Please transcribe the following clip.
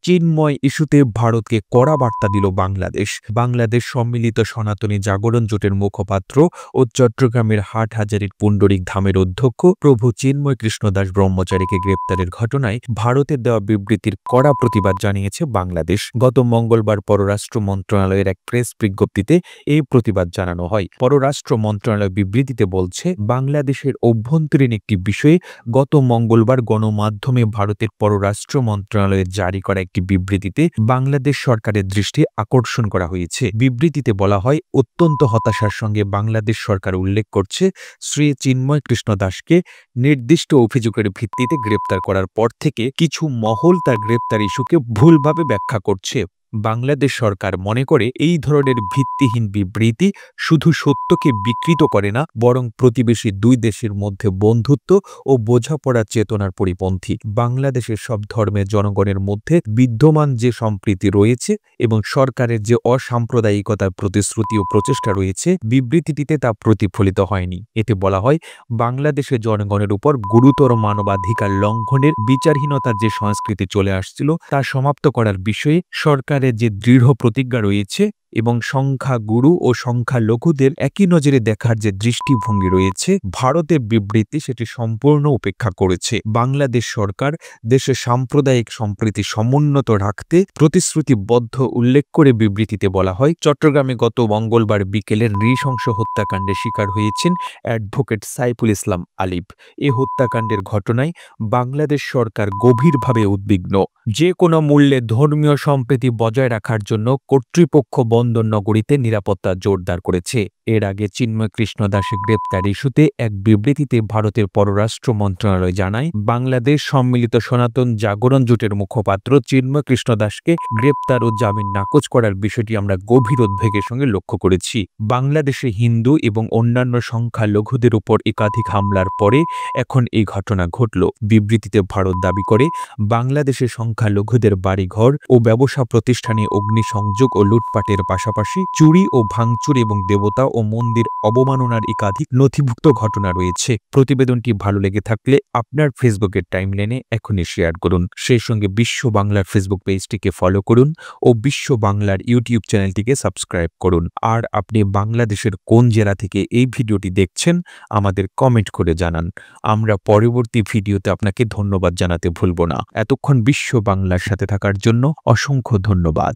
চিন্ময় ইস্যুতে ভারতকে কড়া বার্তা দিল বাংলাদেশ। বাংলাদেশ সম্মিলিত সনাতনী জাগরণ জোটের মুখপাত্র ও চট্টগ্রামের হাটহাজারীর পুণ্ডরিক ধামের অধ্যক্ষ প্রভু চিন্ময় কৃষ্ণদাস ব্রহ্মচারীকে গ্রেপ্তারের ঘটনায় ভারতের দেওয়া বিবৃতির কড়া প্রতিবাদ জানিয়েছে বাংলাদেশ। গত মঙ্গলবার পররাষ্ট্র মন্ত্রণালয়ের এক প্রেস বিজ্ঞপ্তিতে এই প্রতিবাদ জানানো হয়। পররাষ্ট্র মন্ত্রণালয় বিবৃতিতে বলছে, বাংলাদেশের অভ্যন্তরীণ একটি বিষয়ে গত মঙ্গলবার গণমাধ্যমে ভারতের পররাষ্ট্র মন্ত্রণালয়ের জারি করা একটি বিবৃতিতে বাংলাদেশ সরকারের দৃষ্টি আকর্ষণ করা হয়েছে। বিবৃতিতে বলা হয়, অত্যন্ত হতাশার সঙ্গে বাংলাদেশ সরকার উল্লেখ করছে, শ্রী চিন্ময় কৃষ্ণ দাসকে নির্দিষ্ট অভিযোগের ভিত্তিতে গ্রেপ্তার করার পর থেকে কিছু মহল তার গ্রেপ্তার ইস্যুকে ভুলভাবে ব্যাখ্যা করছে। বাংলাদেশ সরকার মনে করে এই ধরনের ভিত্তিহীন বিবৃতি শুধু সত্যকে বিকৃত করে না, বরং প্রতিবেশী দুই দেশের মধ্যে বন্ধুত্ব ও বোঝাপড়ার চেতনার পরিপন্থী। বাংলাদেশের সব ধর্মের জনগণের মধ্যে বিদ্যমান যে সম্প্রীতি রয়েছে এবং সরকারের যে অসাম্প্রদায়িকতার প্রতিশ্রুতি ও প্রচেষ্টা রয়েছে, বিবৃতিটিতে তা প্রতিফলিত হয়নি। এতে বলা হয়, বাংলাদেশের জনগণের উপর গুরুতর মানবাধিকার লঙ্ঘনের বিচারহীনতার যে সংস্কৃতি চলে আসছিল তা সমাপ্ত করার বিষয়ে সরকার যে দৃঢ় প্রতিজ্ঞা রয়েছে এবং সংখ্যাগুরু ও সংখ্যালঘুদের একই নজরে দেখার যে দৃষ্টিভঙ্গি রয়েছে, ভারতের বিবৃতি সেটি সম্পূর্ণ উপেক্ষা করেছে। বাংলাদেশ সরকার দেশে সাম্প্রদায়িক সম্প্রীতি সমুন্নত রাখতে প্রতিশ্রুতিবদ্ধ উল্লেখ করে বিবৃতিতে বলা হয়, চট্টগ্রামে গত মঙ্গলবার বিকেলে নৃশংস হত্যাকাণ্ডের শিকার হয়েছেন অ্যাডভোকেট সাইফুল ইসলাম আলিফ। এ হত্যাকাণ্ডের ঘটনায় বাংলাদেশ সরকার গভীরভাবে উদ্বিগ্ন। যে কোনো মূল্যে ধর্মীয় সম্প্রীতি বজায় রাখার জন্য কর্তৃপক্ষ বন্দরনগরীতে নিরাপত্তা জোরদার করেছে। এর আগে চিন্ময় কৃষ্ণ দাসের গ্রেপ্তার ইস্যুতে এক বিবৃতিতে ভারতের পররাষ্ট্র মন্ত্রণালয় জানায়, বাংলাদেশ সম্মিলিত সনাতন জাগরণ জোটের মুখপাত্র চিন্ময় কৃষ্ণ দাসকে গ্রেপ্তার ও জামিন নাকচ করার বিষয়টি আমরা গভীর উদ্বেগের সঙ্গে লক্ষ্য করেছি। বাংলাদেশে হিন্দু এবং অন্যান্য সংখ্যালঘুদের উপর একাধিক হামলার পরে এখন এই ঘটনা ঘটল। বিবৃতিতে ভারত দাবি করে, বাংলাদেশের সংখ্যালঘুদের বাড়িঘর ও ব্যবসা প্রতিষ্ঠানে অগ্নিসংযোগ ও লুটপাটের পাশাপাশি চুরি ও ভাঙচুর এবং দেবতা ও মন্দির অবমাননার একাধিক নথিভুক্ত ঘটনা রয়েছে। প্রতিবেদনটি ভালো লেগে থাকলে আপনার ফেসবুকের টাইমলাইনে এখনই শেয়ার করুন। সেই সঙ্গে বিশ্ব বাংলার ফেসবুক পেজটিকে ফলো করুন ও বিশ্ব বাংলার ইউটিউব চ্যানেলটিকে সাবস্ক্রাইব করুন। আর আপনি বাংলাদেশের কোন জেলা থেকে এই ভিডিওটি দেখছেন আমাদের কমেন্ট করে জানান। আমরা পরবর্তী ভিডিওতে আপনাকে ধন্যবাদ জানাতে ভুলব না। এতক্ষণ বিশ্ব বাংলার সাথে থাকার জন্য অসংখ্য ধন্যবাদ।